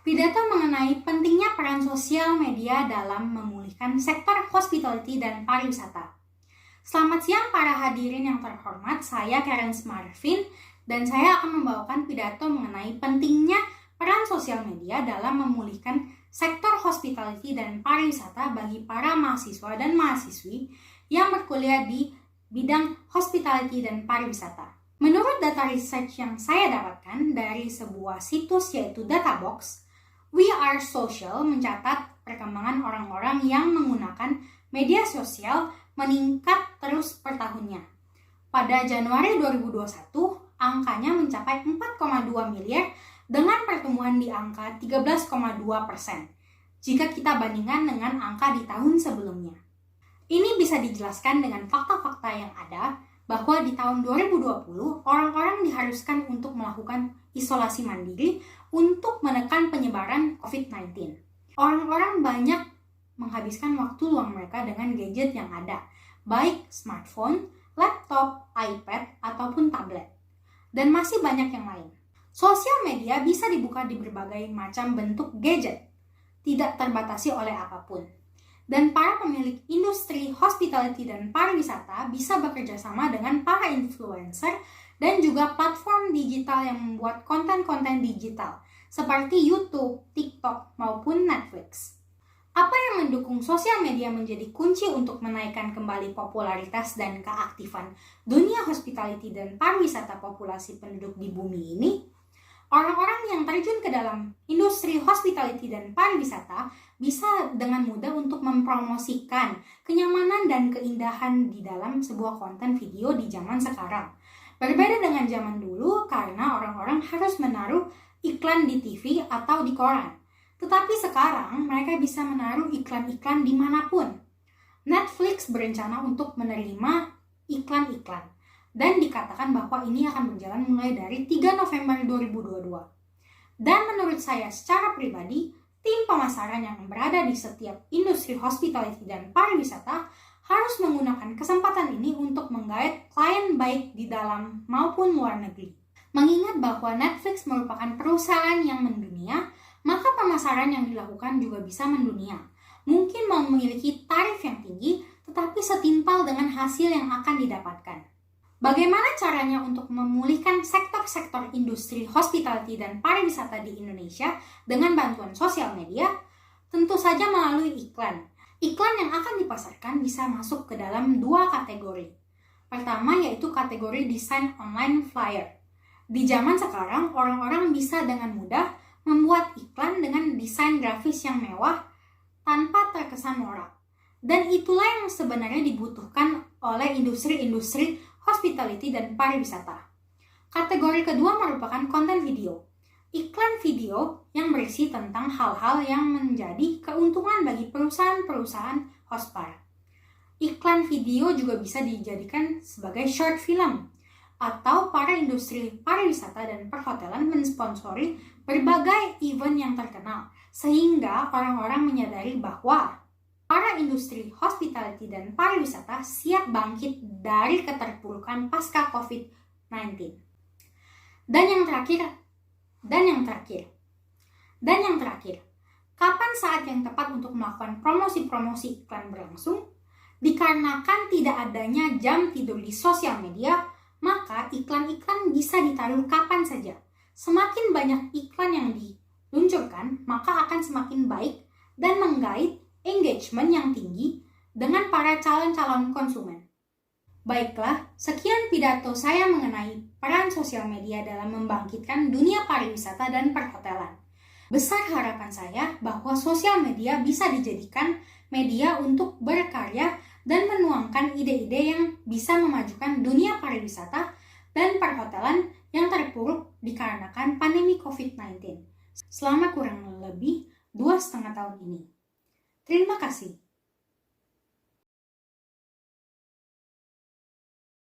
Pidato mengenai pentingnya peran sosial media dalam memulihkan sektor hospitality dan pariwisata. Selamat siang para hadirin yang terhormat, saya Karen Marvin dan saya akan membawakan pidato mengenai pentingnya peran sosial media dalam memulihkan sektor hospitality dan pariwisata bagi para mahasiswa dan mahasiswi yang berkuliah di bidang hospitality dan pariwisata. Menurut data research yang saya dapatkan dari sebuah situs yaitu Databox, We Are Social mencatat perkembangan orang-orang yang menggunakan media sosial meningkat terus per tahunnya. Pada Januari 2021, angkanya mencapai 4,2 miliar dengan pertumbuhan di angka 13,2% jika kita bandingkan dengan angka di tahun sebelumnya. Ini bisa dijelaskan dengan fakta-fakta yang ada bahwa di tahun 2020, orang-orang diharuskan untuk melakukan isolasi mandiri untuk menekan penyebaran COVID-19. Orang-orang banyak menghabiskan waktu luang mereka dengan gadget yang ada, baik smartphone, laptop, iPad, ataupun tablet. Dan masih banyak yang lain. Sosial media bisa dibuka di berbagai macam bentuk gadget, tidak terbatasi oleh apapun. Dan para pemilik industri hospitality dan pariwisata bisa bekerja sama dengan para influencer dan juga platform digital yang membuat konten-konten digital seperti YouTube, TikTok, maupun Netflix. Apa yang mendukung sosial media menjadi kunci untuk menaikkan kembali popularitas dan keaktifan dunia hospitality dan pariwisata populasi penduduk di bumi ini? Orang-orang yang terjun ke dalam industri hospitality dan pariwisata bisa dengan mudah untuk mempromosikan kenyamanan dan keindahan di dalam sebuah konten video di zaman sekarang. Berbeda dengan zaman dulu karena orang-orang harus menaruh iklan di TV atau di koran. Tetapi sekarang mereka bisa menaruh iklan-iklan dimanapun. Netflix berencana untuk menerima iklan-iklan. Dan dikatakan bahwa ini akan berjalan mulai dari 3 November 2022. Dan menurut saya secara pribadi, tim pemasaran yang berada di setiap industri hospitality dan pariwisata harus menggunakan kesempatan ini untuk menggait klien baik di dalam maupun luar negeri. Mengingat bahwa Netflix merupakan perusahaan yang mendunia, maka pemasaran yang dilakukan juga bisa mendunia. Mungkin memiliki tarif yang tinggi, tetapi setimpal dengan hasil yang akan didapatkan. Bagaimana caranya untuk memulihkan sektor-sektor industri hospitality dan pariwisata di Indonesia dengan bantuan sosial media? Tentu saja melalui iklan. Iklan yang akan dipasarkan bisa masuk ke dalam 2 kategori. Pertama yaitu kategori desain online flyer. Di zaman sekarang, orang-orang bisa dengan mudah membuat iklan dengan desain grafis yang mewah tanpa terkesan norak. Dan itulah yang sebenarnya dibutuhkan oleh industri-industri hospitality dan pariwisata. Kategori kedua merupakan konten video. Iklan video yang berisi tentang hal-hal yang menjadi keuntungan bagi perusahaan-perusahaan hospar. Iklan video juga bisa dijadikan sebagai short film, atau para industri pariwisata dan perhotelan mensponsori berbagai event yang terkenal, sehingga orang-orang menyadari bahwa para industri hospitality dan pariwisata siap bangkit dari keterpurukan pasca COVID-19. Dan yang terakhir, kapan saat yang tepat untuk melakukan promosi-promosi iklan berlangsung? Dikarenakan tidak adanya jam tidur di sosial media, maka iklan-iklan bisa ditaruh kapan saja. Semakin banyak iklan yang diluncurkan, maka akan semakin baik dan menggait engagement yang tinggi dengan para calon-calon konsumen. Baiklah, sekian pidato saya mengenai peran sosial media dalam membangkitkan dunia pariwisata dan perhotelan. Besar harapan saya bahwa sosial media bisa dijadikan media untuk berkarya dan menuangkan ide-ide yang bisa memajukan dunia pariwisata dan perhotelan yang terpuruk dikarenakan pandemi COVID-19 selama kurang lebih 2,5 tahun ini. Terima kasih.